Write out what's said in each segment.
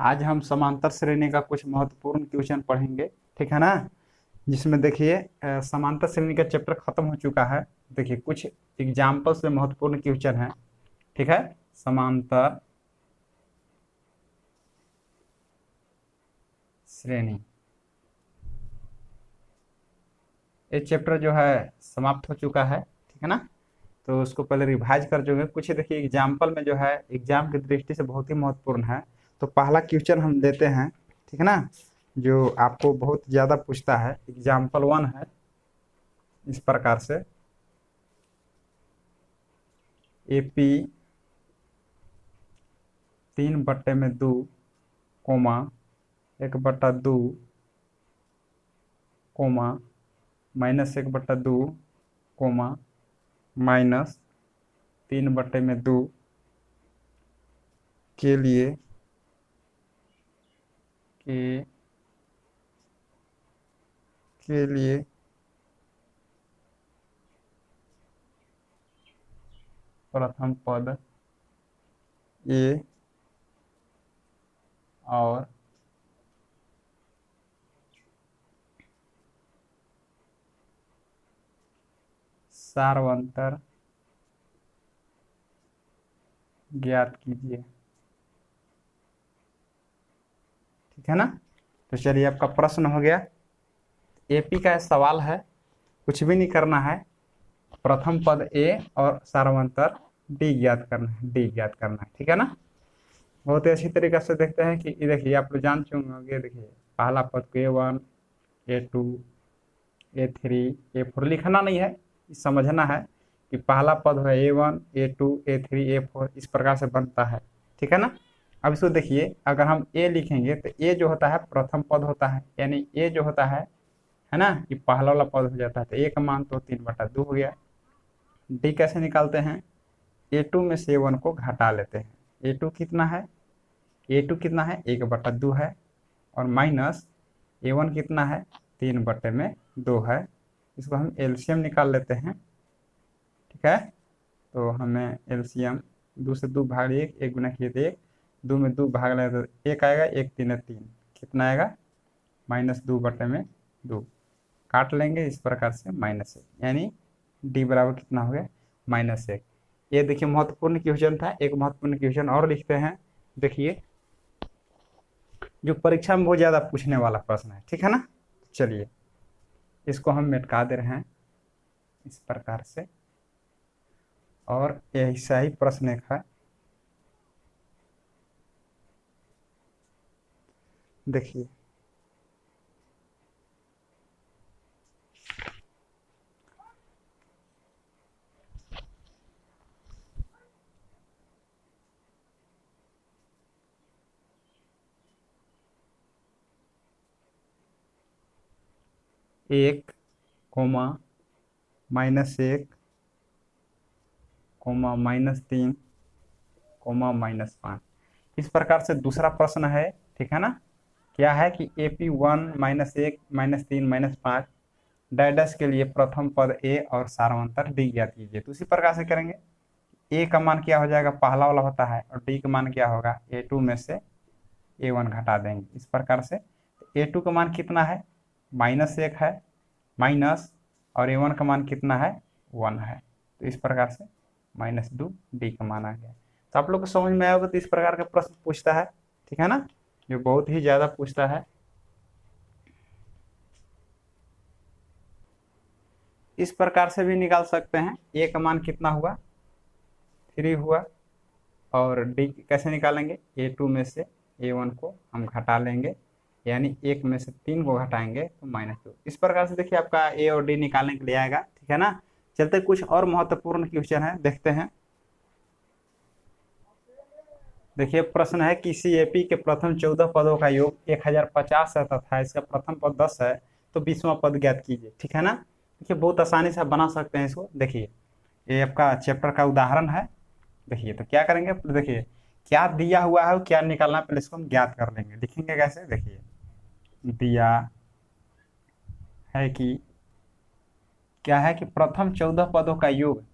आज हम समांतर श्रेणी का कुछ महत्वपूर्ण क्वेश्चन पढ़ेंगे, ठीक है ना। जिसमें देखिए समांतर श्रेणी का चैप्टर खत्म हो चुका है। देखिए कुछ एग्जाम्पल से महत्वपूर्ण क्वेश्चन है, ठीक है। समांतर श्रेणी ये चैप्टर जो है समाप्त हो चुका है, ठीक है ना। तो उसको पहले रिवाइज कर जोगे। कुछ देखिए एग्जाम्पल में जो है एग्जाम की दृष्टि से बहुत ही महत्वपूर्ण है। तो पहला क्वेश्चन हम देते हैं, ठीक है ना, जो आपको बहुत ज़्यादा पूछता है। एग्जाम्पल 1 है इस प्रकार से, AP 3/2 कोमा 1/2 कोमा -1/2 कोमा -3/2 के लिए के लिए प्रथम पद A और सार्वंतर ज्ञात कीजिए, ठीक है ना। तो चलिए आपका प्रश्न हो गया। AP का सवाल है, कुछ भी नहीं करना है, प्रथम पद A और सार्वंतर D ज्ञात करना है, D ज्ञात करना है, ठीक है ना। बहुत ही अच्छी तरीके से देखते हैं कि देखिए आप लोग जान चुके होंगे। देखिए पहला पद को A1 A2 A3 A4 लिखना नहीं है, समझना है कि पहला पद है A1 A2 A3 A4 इस प्रकार से बनता है, ठीक है ना। अब इसको देखिए, अगर हम A लिखेंगे तो A जो होता है प्रथम पद होता है, यानी A जो होता है ना, ये पहला वाला पद हो जाता है। तो A का मान तो 3/2 हो गया। D कैसे निकालते हैं, A2 में से A1 को घटा लेते हैं। A2 कितना है, A2 कितना है 1/2 है, और माइनस A1 कितना है 3/2 है। इसको हम एलसीएम निकाल लेते हैं, ठीक है। तो हमें एलसीएम 2 से 2 भाग 1 1 गुना किए तो 1 2 में 2 भाग ले तो 1 आएगा, 1 3 3 कितना आएगा -2/2 काट लेंगे इस प्रकार से -1, यानी D बराबर कितना हो गया -1। ये देखिए महत्वपूर्ण क्वेश्चन था। एक महत्वपूर्ण क्वेश्चन और लिखते हैं, देखिए जो परीक्षा में बहुत ज्यादा पूछने वाला प्रश्न है, ठीक है ना। चलिए इसको हम मिटा दे रहे हैं इस प्रकार से, और ऐसा ही प्रश्न एक है। देखिए एक कोमा -1 कोमा -3 कोमा -5 इस प्रकार से दूसरा प्रश्न है, ठीक है ना। क्या है कि AP1 -1 -3 -5 डैडस के लिए प्रथम पद A और सार्वंतर D ज्ञात कीजिए। तो उसी प्रकार से करेंगे। A का मान क्या हो जाएगा, पहला वाला होता है, और D का मान क्या होगा A2 में से A1 घटा देंगे इस प्रकार से। A2 का मान कितना है -1 है, माइनस, और A1 का मान कितना है 1 है। तो इस प्रकार से -2 D का मान आ गया। तो आप लोग को समझ में आएगा। तो इस प्रकार का प्रश्न पूछता है, ठीक है ना, जो बहुत ही ज्यादा पूछता है। इस प्रकार से भी निकाल सकते हैं। A का मान कितना हुआ 3 हुआ, और D कैसे निकालेंगे, A2 में से A1 को हम घटा लेंगे, यानी 1 में से 3 को घटाएंगे तो -2। इस प्रकार से देखिए आपका A और D निकालने के लिए आएगा, ठीक है ना। चलते कुछ और महत्वपूर्ण क्वेश्चन है, देखते हैं। देखिए प्रश्न है, किसी AP के प्रथम 14 पदों का योग 1050 है तथा इसका प्रथम पद 10 है, तो 20वां पद ज्ञात कीजिए, ठीक है ना। देखिए बहुत आसानी से आप बना सकते हैं इसको। देखिए ये आपका चैप्टर का उदाहरण है। देखिए तो क्या करेंगे, देखिए क्या दिया हुआ है क्या निकालना है, पहले इसको हम ज्ञात कर लेंगे। लिखेंगे कैसे, देखिए दिया है कि क्या है कि प्रथम 14 पदों का योग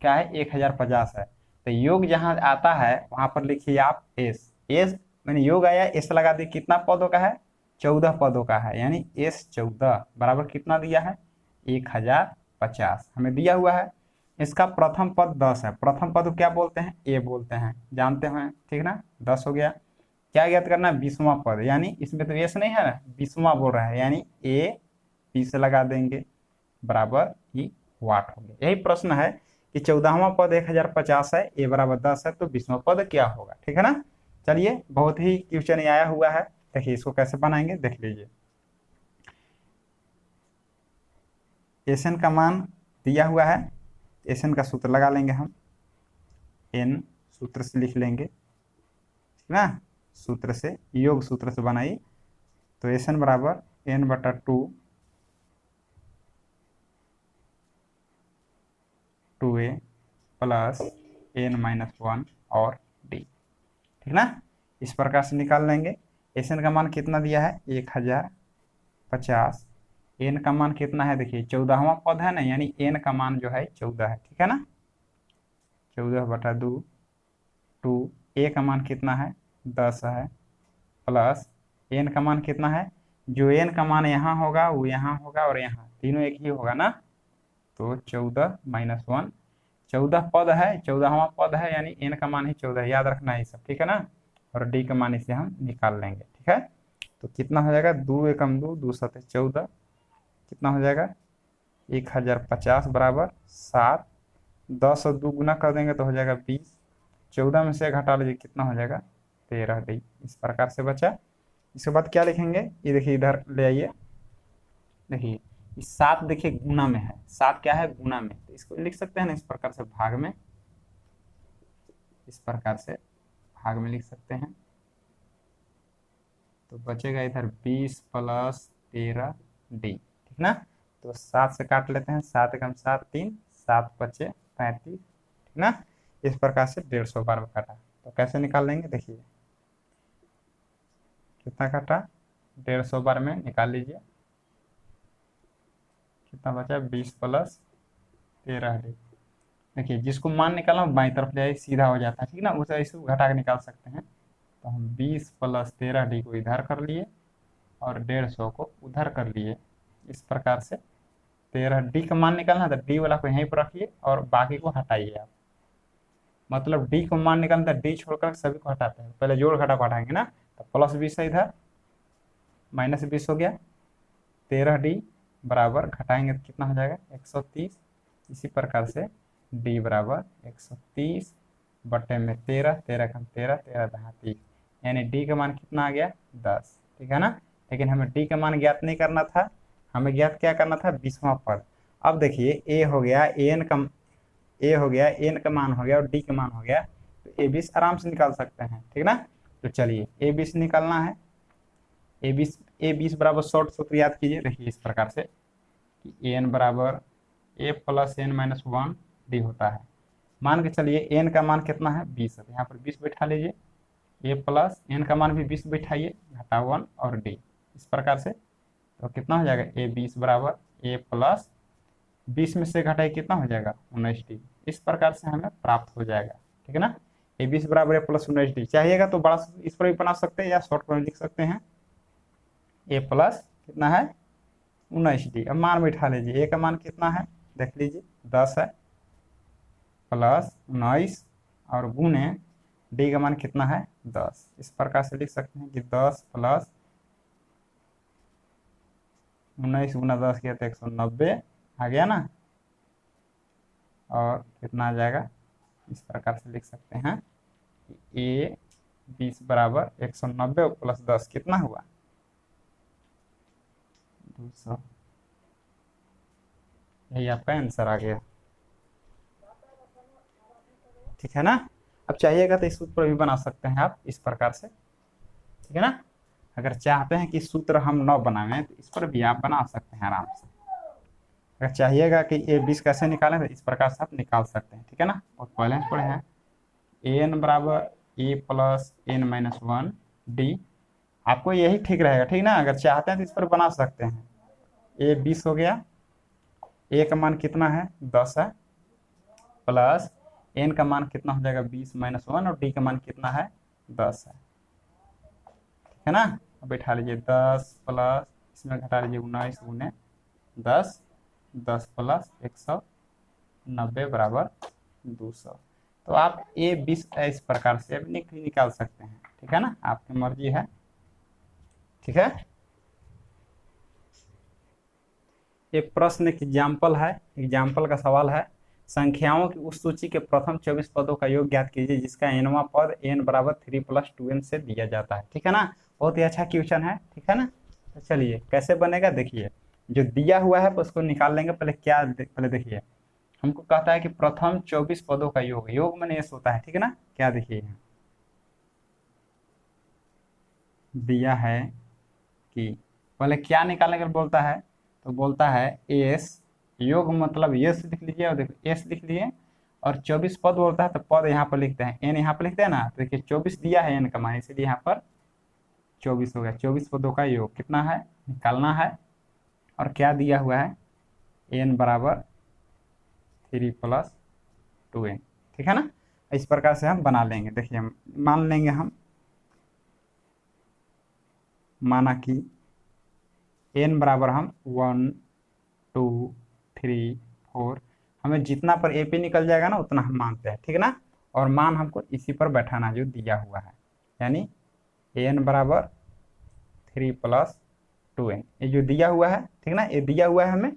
क्या है 1050 है। तो योग जहां आता है वहां पर लिखिए आप एस। एस मैंने योग आया, एस लगा दिया, कितना पदों का है, 14 पदों का है, यानी एस 14 बराबर कितना दिया है, 1050 हमें दिया हुआ है। इसका प्रथम पद 10 है, प्रथम पद को क्या बोलते हैं, ए बोलते हैं, जानते हैं, ठीक ना। 10 हो गया, क्या ज्ञात करना है, 20वां पद, यानी इसमें तो एस नहीं है ना, 20वां बोल रहा है, यानी ए 20 लगा देंगे, बराबर ही वाट हो गया। यही प्रश्न है कि 14वां पद 1050 है, ए बराबर 10 है, तो 20वां पद क्या होगा, ठीक है ना। चलिए, बहुत ही क्वेश्चन आया हुआ है, देखिए इसको कैसे बनाएंगे देख लीजिए। एन का मान दिया हुआ है, एन का सूत्र लगा लेंगे हम, एन सूत्र से लिख लेंगे, ठीक ना, सूत्र से, योग सूत्र से बनाइए। तो एन बराबर n/2 2a प्लस n-1 और d, ठीक ना। इस प्रकार से निकाल लेंगे। एन का मान कितना दिया है, 1050, एन का मान कितना है, देखिए 14वां पद है ना, यानी एन का मान जो है 14 है, ठीक है ना, 14/2, 2 ए का मान कितना है, 10 है, प्लस एन का मान कितना है, जो एन का मान यहाँ होगा वो यहाँ होगा और यहाँ तीनों एक ही होगा ना, तो 14-1, 14 पद है, 14वां पद है, यानी एन का मान ही 14 याद रखना है सब, ठीक है ना। और डी का मान इसे हम निकाल लेंगे, ठीक है। तो कितना हो जाएगा, 2 एकम 2, 2 7 14, कितना हो जाएगा, 1050 बराबर 7, 10 और 2 गुना कर देंगे तो हो जाएगा 20, 14 में से घटा लीजिए, कितना हो जाएगा 13 डी। इस प्रकार से बचा। इसके बाद क्या लिखेंगे, ये देखिए इधर ले आइए, देखिए इस 7 देखिए गुना में है, 7 क्या है, गुना में, तो इसको लिख सकते हैं ना इस प्रकार से, भाग में, इस प्रकार से भाग में लिख सकते हैं। तो बचेगा इधर 20 प्लस 13 डी, ठीक ना। तो 7 से काट लेते हैं, 7 एकम 7, 3, 7 बचे 35, ठीक ना। इस प्रकार से 150 बार में काटा, तो कैसे निकाल लेंगे देखिए, कितना काटा, 150 बार में निकाल लीजिए, कितना बचा, 20 प्लस 13 डी। देखिए जिसको मान निकालना बाई तरफ ले सीधा हो जाता है, ठीक ना, उसे ऐसे घटा के निकाल सकते हैं। तो हम 20 प्लस 13 डी को इधर कर लिए और 150 को उधर कर लिए, इस प्रकार से 13 डी का मान निकालना, तो डी वाला को यहीं पर रखिए और बाकी को हटाइए आप, मतलब डी को मान निकालना, डी छोड़कर सभी को हटाते हैं, पहले जोड़ घटा पढ़ाएंगे ना। तो प्लस 20 है इधर, माइनस 20 हो गया, 13 डी बराबर घटाएंगे तो कितना हो जाएगा, 130। इसी प्रकार से डी बराबर 130 बटे में 13, 13 कम 13, 13 दहा 30, यानी डी का मान कितना आ गया, 10, ठीक है ना। लेकिन हमें डी का मान ज्ञात नहीं करना था, हमें ज्ञात क्या करना था, 20वां पद। अब देखिए ए हो गया, एन का मान हो गया और डी का मान हो गया, तो ए 20 आराम से निकाल सकते हैं, ठीक ना। तो चलिए ए 20 निकालना है, ए 20 बराबर शॉर्ट सूत्र याद कीजिए, देखिए इस प्रकार से कि एन बराबर ए प्लस n-1 डी होता है। मान के चलिए एन का मान कितना है, 20 है, यहाँ पर 20 बैठा लीजिए, ए प्लस एन का मान भी 20 बैठाइए, घटा 1 और डी, इस प्रकार से। तो कितना हो जाएगा, ए 20 बराबर ए प्लस 20 में से घटाइए, कितना हो जाएगा, 19 डी। इस प्रकार से हमें प्राप्त हो जाएगा, ठीक है ना। ए 20 बराबर ए प्लस 19 डी, चाहिएगा तो बड़ा इस पर भी बना सकते हैं या शॉर्ट पर लिख सकते हैं, ए प्लस कितना है, 19 डी। अब मान बैठा लीजिए, ए का मान कितना है, देख लीजिए 10 है, प्लस 19 और गुने डी का मान कितना है, 10। इस प्रकार से लिख सकते हैं कि 10 प्लस 19 गुना 10 किया तो 190 आ गया ना, और कितना आ जाएगा, इस प्रकार से लिख सकते हैं कि ए 20 बराबर 190 प्लस 10 कितना हुआ, 200। यही आपका आंसर आ गया, ठीक है ना। अब चाहिएगा तो इस सूत्र पर भी बना सकते हैं आप इस प्रकार से, ठीक है ना। अगर चाहते हैं कि सूत्र हम न बनाएं तो इस पर भी आप बना सकते हैं आराम से। अगर चाहिएगा कि ए 20 कैसे निकालें तो इस प्रकार से आप निकाल सकते हैं, ठीक है ना। और पहले हम पढ़े हैं एन बराबर ए प्लस n-1 डी, आपको यही ठीक रहेगा, ठीक ना। अगर चाहते हैं तो इस पर बना सकते हैं, ए 20 हो गया, ए का मान कितना है, 10 है, प्लस एन का मान कितना हो जाएगा, 20-1 और डी का मान कितना है, 10 है। है ना। अब बैठा लीजिए 10 प्लस इसमें घटा लीजिए 19 गुने 10, 10 प्लस 190 बराबर 200। तो आप ए 20 इस प्रकार से अब निकाल सकते हैं, ठीक है ना, आपकी मर्जी है, ठीक है। एक प्रश्न एक एग्जाम्पल है, एग्जाम्पल का सवाल है, संख्याओं की उस सूची के प्रथम 24 पदों का योग ज्ञात कीजिए जिसका nवां पद n बराबर 3 + 2n से दिया जाता है, ठीक है ना। बहुत ही अच्छा क्वेश्चन है, ठीक है ना। तो चलिए कैसे बनेगा देखिए, जो दिया हुआ है उसको निकाल लेंगे। पहले क्या पहले देखिए, हमको कहता है कि प्रथम 24 पदों का योग, योग में एस होता है, ठीक है ना। क्या देखिए दिया है कि पहले क्या निकालने के लिए बोलता है, तो बोलता है एस, योग मतलब एस लिख लीजिए, और देखो एस लिख लिए, और 24 पद बोलता है तो पद यहाँ पर लिखते हैं, एन यहाँ पर लिखते हैं ना। तो देखिए 24 दिया है एन का मान, इसलिए यहाँ पर 24 हो गया। 24 पदों का योग कितना है निकालना है, और क्या दिया हुआ है एन बराबर 3 + 2n, ठीक है ना। इस प्रकार से हम बना लेंगे। देखिए हम मान लेंगे, हम माना कि एन बराबर हम 1 2 3 4, हमें जितना पर एपी निकल जाएगा ना उतना हम मानते हैं, ठीक है ना। और मान हमको इसी पर बैठाना जो दिया हुआ है, यानी एन बराबर 3 + 2n, ये जो दिया हुआ है, ठीक ना, ये दिया हुआ है हमें।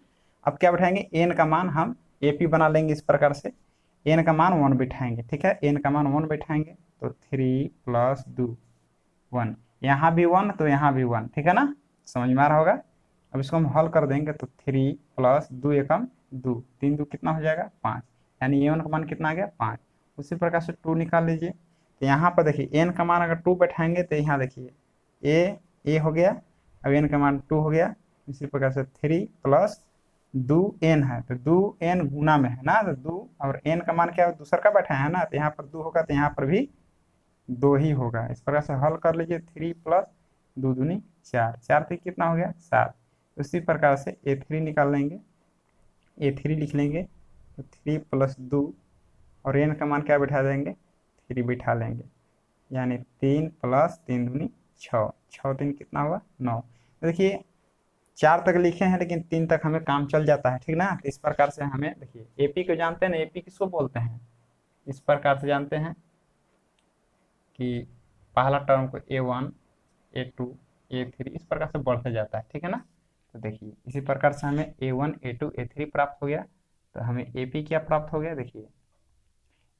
अब क्या बैठाएंगे एन का मान हम एपी बना लेंगे इस प्रकार से, एन का मान 1 बैठाएंगे, ठीक है, एन का मान 1 बैठाएंगे तो 3 + 2 1, यहाँ भी 1 तो यहाँ भी 1, ठीक है ना, समझ में आ रहा होगा। अब इसको हम हल कर देंगे तो 3 + 2 एकम 2, 3 2 कितना हो जाएगा 5, यानी ए वन का मान कितना आ गया 5। उसी प्रकार से 2 निकाल लीजिए, तो यहाँ पर देखिए एन का मान अगर 2 बैठाएंगे तो यहाँ देखिए ए हो गया, अब एन का मान 2 हो गया। इसी प्रकार से 3 + 2n है, तो 2n गुना में है ना, तो 2 और n का मान क्या दूसरा का बैठा है ना, तो यहाँ पर 2 होगा तो यहाँ पर भी 2 ही होगा। इस प्रकार से हल कर लीजिए, 3 + 2 दूनी 4, 4 से कितना हो गया 7। उसी प्रकार से a3 निकाल लेंगे, a3 लिख लेंगे, तो 3 + 2 और n का मान क्या बैठा देंगे 3 बैठा लेंगे, यानी 3 + 3 दूनी 6, 6 3 कितना हुआ 9। तो देखिए 4 तक लिखे हैं लेकिन 3 तक हमें काम चल जाता है, ठीक ना। तो इस प्रकार से हमें देखिए एपी को जानते हैं ना, एपी किसको बोलते हैं, इस प्रकार से जानते हैं कि पहला टर्म को a1 a2 a3 इस प्रकार से बढ़ते जाता है, ठीक है ना। तो देखिए इसी प्रकार से हमें a1 a2 a3 प्राप्त हो गया, तो हमें एपी क्या प्राप्त हो गया, देखिए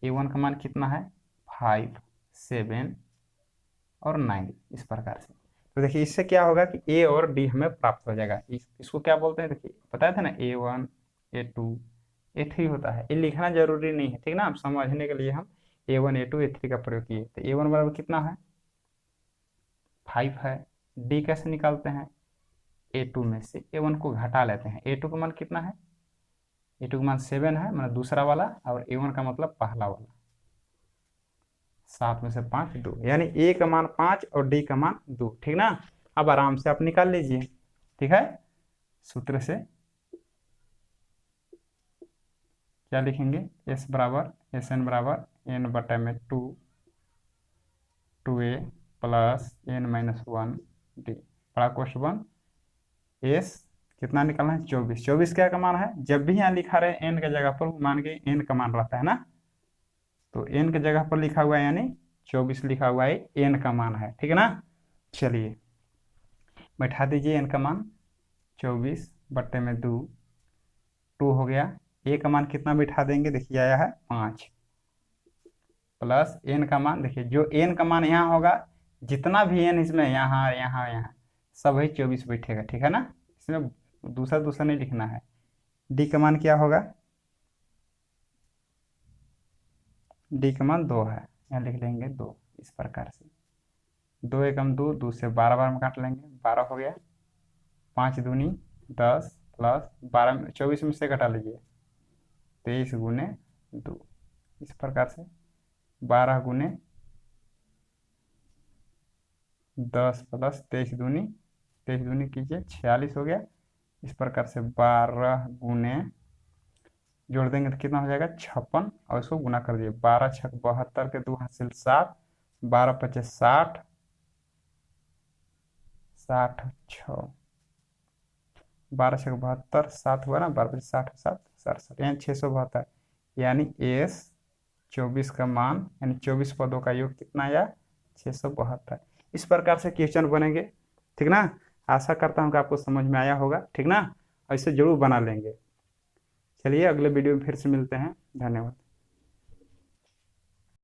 a1 का मान कितना है 5 7 और 9, इस प्रकार से। तो देखिए इससे क्या होगा कि ए और डी हमें प्राप्त हो जाएगा। इसको क्या बोलते हैं, देखिए बताया था ना a1 a2 a3 होता है, ये लिखना जरूरी नहीं है, ठीक ना, आप समझने के लिए हम a1 a2 a3 का प्रयोग किए। तो a1 बराबर कितना है 5 है, डी कैसे निकालते हैं a2 में से a1 को घटा लेते हैं, a2 का मान कितना है, a2 का मान 7 है, मतलब दूसरा वाला, और a1 का मतलब पहला वाला, 7 में से 5 2, यानी ए का मान 5 और डी का मान 2, ठीक ना। अब आराम से आप निकाल लीजिए, ठीक है। सूत्र से क्या लिखेंगे, एस बराबर एस एन बराबर एन बटा में 2a + n-1 डी, बड़ा क्वेश्चन एस कितना निकालना है 24, 24 क्या का मान है, जब भी यहाँ लिखा रहे एन के जगह पर मान के एन का मान रहता है ना, तो एन के जगह पर लिखा हुआ है यानी 24 लिखा हुआ है, एन का मान है, ठीक है ना। चलिए बैठा दीजिए एन का मान 24 बट्टे में 2, 2 हो गया, ए का मान कितना बैठा देंगे, देखिए आया है 5, प्लस एन का मान, देखिए जो एन का मान यहाँ होगा, जितना भी एन इसमें यहाँ यहाँ यहाँ सब वही 24 बैठेगा, ठीक है ना, इसमें दूसरा दूसरा नहीं लिखना है। डी का मान क्या होगा, डी का मान 2 है, यहाँ लिख लेंगे 2, इस प्रकार से 2 एकम 2, 2 से 12 बार में काट लेंगे, 12 हो गया, 5 दूनी 10 प्लस 12 24 में से घटा लीजिए 23 गुने 2, इस प्रकार से 12 गुने 10 प्लस 23 दूनी कीजिए 46 हो गया। इस प्रकार से 12 गुने जोड़ देंगे तो कितना हो जाएगा 56, और इसको गुना कर दिए 12 6 72 के 2 हासिल 7, 12 × 5 = 60, 66, 12×6 = 72, 7 हुआ ना, 12×7 = 7 यानी 672, यानी एस 24 का मान यानी 24 पदों का योग कितना आया, 672। इस प्रकार से क्वेश्चन बनेंगे, ठीक ना। आशा करता हूँ कि आपको समझ में आया होगा, ठीक ना। ऐसे जरूर बना लेंगे। चलिए अगले वीडियो में फिर से मिलते हैं, धन्यवाद।